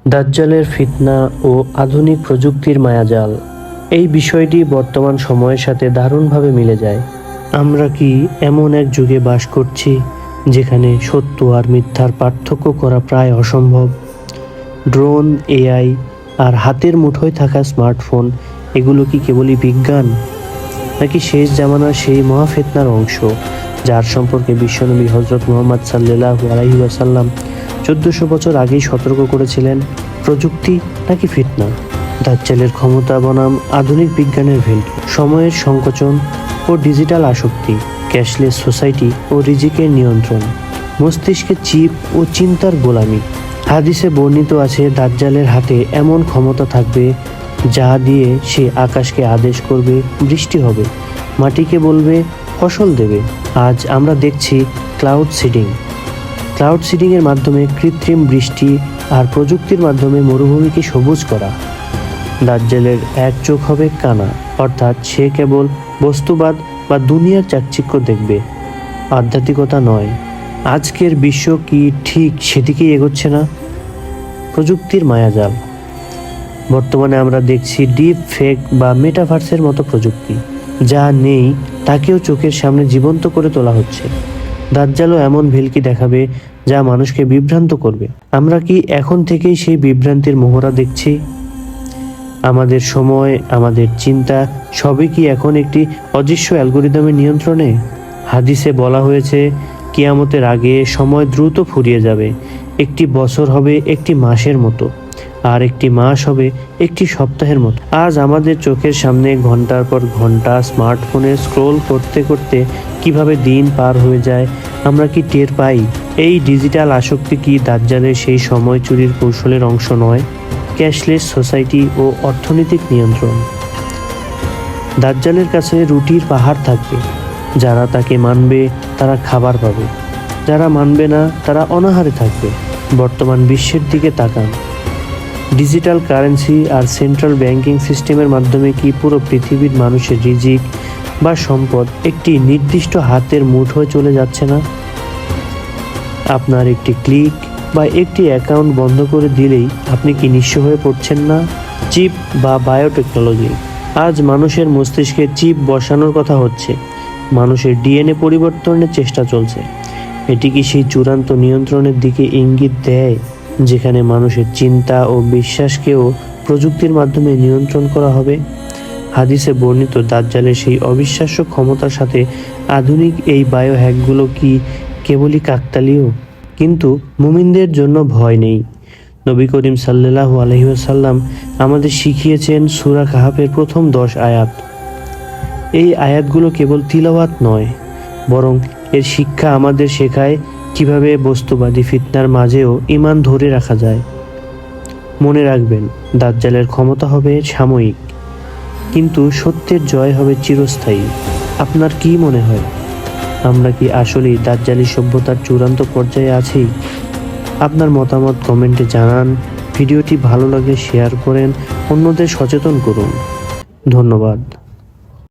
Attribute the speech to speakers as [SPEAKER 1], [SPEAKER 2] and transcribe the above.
[SPEAKER 1] দাজ্জালের ফিতনা ও আধুনিক প্রযুক্তির মায়াজাল, এই বিষয়টি বর্তমান সময়ের সাথে দারুণভাবে মিলে যায়। আমরা কি এমন এক যুগে বাস করছি যেখানে সত্য আর মিথ্যার পার্থক্য করা প্রায় অসম্ভব? ড্রোন, এআই আর হাতের মুঠোয় থাকা স্মার্টফোন, এগুলো কি কেবলই বিজ্ঞান, নাকি শেষ জামানার সেই মহাফিতনার অংশ যার সম্পর্কে বিশ্বনবী হজরত মুহাম্মদ সাল্লাল্লাহু আলাইহি ওয়াসাল্লাম 1400 বছর আগেই সতর্ক করেছিলেন? প্রযুক্তি নাকি ফিতনা? দাজ্জালের ক্ষমতা বনাম আধুনিক বিজ্ঞানের ভেলকি, সময়ের সংকোচন ও ডিজিটাল আসক্তি, ক্যাশলেস সোসাইটি ও রিজিকের নিয়ন্ত্রণ, মস্তিষ্কে চিপ ও চিন্তার গোলামি। হাদিসে বর্ণিত আছে, দাজ্জালের হাতে এমন ক্ষমতা থাকবে যা দিয়ে সে আকাশকে আদেশ করবে বৃষ্টি হবে, মাটিকে বলবে ফসল দেবে। আজ আমরা দেখছি ক্লাউড সিডিংয়ের মাধ্যমে কৃত্রিম বৃষ্টি আর প্রযুক্তির মাধ্যমে মরুভূমিকে সবুজ করা। দাজ্জালের এক চোখ হবে কানা, অর্থাৎ সে কেবল বস্তুবাদ বা দুনিয়ার চাকচিক্য দেখবে, আধ্যাত্মিকতা নয়। আজকের বিশ্ব কি ঠিক সেদিকেই এগোচ্ছে না? প্রযুক্তির মায়াজাল। বর্তমানে আমরা দেখছি ডিপ ফেক বা মেটাভার্সের মতো প্রযুক্তি, যা নেই তাকেও চোখের সামনে জীবন্ত করে তোলা হচ্ছে। দাজ্জালও এমন ভেলকি দেখাবে যা মানুষকে বিভ্রান্ত করবে। আমরা কি এখন থেকেই সেই বিভ্রান্তির মোহরা দেখছি? আমাদের সময়, আমাদের চিন্তা সবই কি এখন একটি অদৃশ্য অ্যালগোরিদমের নিয়ন্ত্রণে? হাদিসে বলা হয়েছে, কিয়ামতের আগে সময় দ্রুত ফুরিয়ে যাবে। একটি বছর হবে একটি মাসের মতো, আর একটি মাস হবে একটি সপ্তাহের মতো। আজ আমাদের চোখের সামনে ঘন্টার পর ঘন্টা স্মার্টফোনে স্ক্রোল করতে করতে কিভাবে দিন পার হয়ে যায় আমরা কি টের পাই? এই ডিজিটাল আসক্তি কি দাজ্জালের সেই সময় চুরির কৌশলের অংশ নয়? ক্যাশলেস সোসাইটি ও অর্থনৈতিক নিয়ন্ত্রণ। দাজ্জালের কাছে রুটির পাহাড় থাকবে। যারা তাকে মানবে তারা খাবার পাবে, যারা মানবে না তারা অনাহারে থাকবে। বর্তমান বিশ্বের দিকে তাকান। ডিজিটাল কারেন্সি আর সেন্ট্রাল ব্যাংকিং সিস্টেমের মাধ্যমে কি পুরো পৃথিবীর মানুষের রিজিক বা সম্পদ একটি নির্দিষ্ট হাতের মুঠোয় চলে যাচ্ছে না? আপনার একটি ক্লিক বা একটি অ্যাকাউন্ট বন্ধ করে দিলেই আপনি কি নিঃস্ব হয়ে পড়ছেন না? চিপ বা বায়োটেকনোলজি। আজ মানুষের মস্তিষ্কে চিপ বসানোর কথা হচ্ছে, মানুষের ডিএনএ পরিবর্তনের চেষ্টা চলছে। এটি কি সেই চূড়ান্ত নিয়ন্ত্রণের দিকে ইঙ্গিত দেয়, যেখানে মানুষের চিন্তা ও বিশ্বাসকেও প্রযুক্তির মাধ্যমে নিয়ন্ত্রণ করা হবে? হাদিসে বর্ণিত দাজ্জালের সেই অবিশ্বাস্য ক্ষমতার সাথে আধুনিক এই বায়ো হ্যাকগুলো কি কেবলই কাকতালীয়? কিন্তু মুমিনদের জন্য ভয় নেই। নবী করিম সাল্লাল্লাহু আলাইহি ওয়াসাল্লাম আমাদের শিখিয়েছেন সূরা কাহাফের প্রথম 10 আয়াত। এই আয়াতগুলো কেবল তিলাওয়াত নয়, বরং এর শিক্ষা আমাদের শেখায় কিভাবে বস্তুবাদী ফিতনার মাঝেও ঈমান ধরে রাখা যায়। মনে রাখবেন, দাজ্জালের ক্ষমতা হবে সাময়িক, কিন্তু সত্যের জয় হবে চিরস্থায়ী। আপনার কি মনে হয়, আমরা কি আসলেই দাজ্জালি সভ্যতার চূড়ান্ত পর্যায়ে আছি? আপনার মতামত কমেন্টে জানান। ভিডিওটি ভালো লাগলে শেয়ার করেন, অন্যদের সচেতন করুন। ধন্যবাদ।